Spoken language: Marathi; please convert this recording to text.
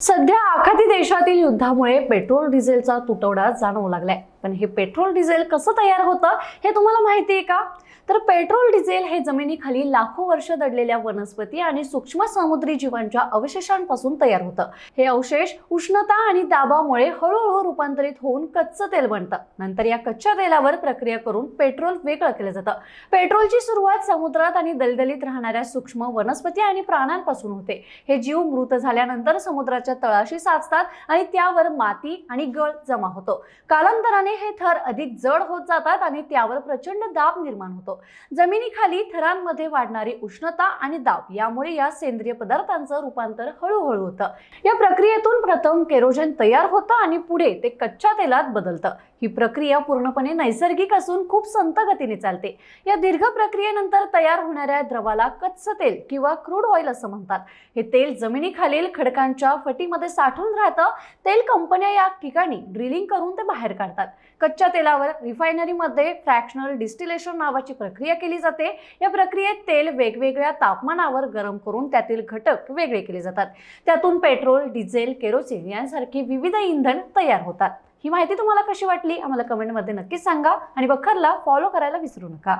सध्या आखाती देशातील युद्धामुळे पेट्रोल डिझेलचा तुटवडा जाणवू लागलाय। पण हे पेट्रोल डिझेल कसं तयार होतं हे तुम्हाला माहिती आहे का? तर पेट्रोल डिझेल हे जमिनीखाली लाखो वर्ष दडलेल्या वनस्पती आणि सूक्ष्म समुद्री जीवांच्या अवशेषांपासून तयार होतं। हे अवशेष उष्णता आणि दाबामुळे हळूहळू रूपांतरित होऊन कच्चं तेल बनतं। नंतर या कच्च्या तेलावर प्रक्रिया करून पेट्रोल वेगळं केलं जातं। पेट्रोलची सुरुवात समुद्रात आणि दलदलीत राहणाऱ्या सूक्ष्म वनस्पती आणि प्राण्यांपासून होते। हे जीव मृत झाल्यानंतर समुद्राच्या तळाशी साचतात आणि त्यावर माती आणि गळ जमा होतो। कालांतराने हे थर अधिक जड होत जातात आणि त्यावर प्रचंड दाब निर्माण होतो। जमिनीखाली थरांमध्ये वाढणारी उष्णता आणि दाब यामुळे या सेंद्रिय पदार्थांचं रूपांतर हळूहळू होतं। या प्रक्रियेतून प्रथम केरोसिन तयार होतं आणि पुढे ते कच्च्या तेलात बदलतं। ही प्रक्रिया पूर्णपणे नैसर्गिक असून खूप संथ गतीने चालते। या दीर्घ प्रक्रियेनंतर तयार होणाऱ्या द्रवाला कच्चं तेल किंवा क्रूड ऑइल असं म्हणतात। हे तेल जमिनीखालील खडकांच्या फटीमध्ये साठून राहतं। तेल कंपन्या या ठिकाणी ड्रिलिंग करून ते बाहेर काढतात। कच्च्या तेलावर रिफायनरीमध्ये फ्रॅक्शनल डिस्टिलेशन नावाची प्रक्रिया केली जाते। या प्रक्रियेत तेल वेगवेगळ्या तापमानावर गरम करून त्यातील घटक वेगळे केले जातात। त्यातून पेट्रोल, डिझेल, केरोसिन यांसारखी विविध इंधन तयार होतात। ही माहिती तुम्हाला कशी वाटली आम्हाला कमेंटमध्ये नक्की सांगा आणि बखरला फॉलो करायला विसरू नका।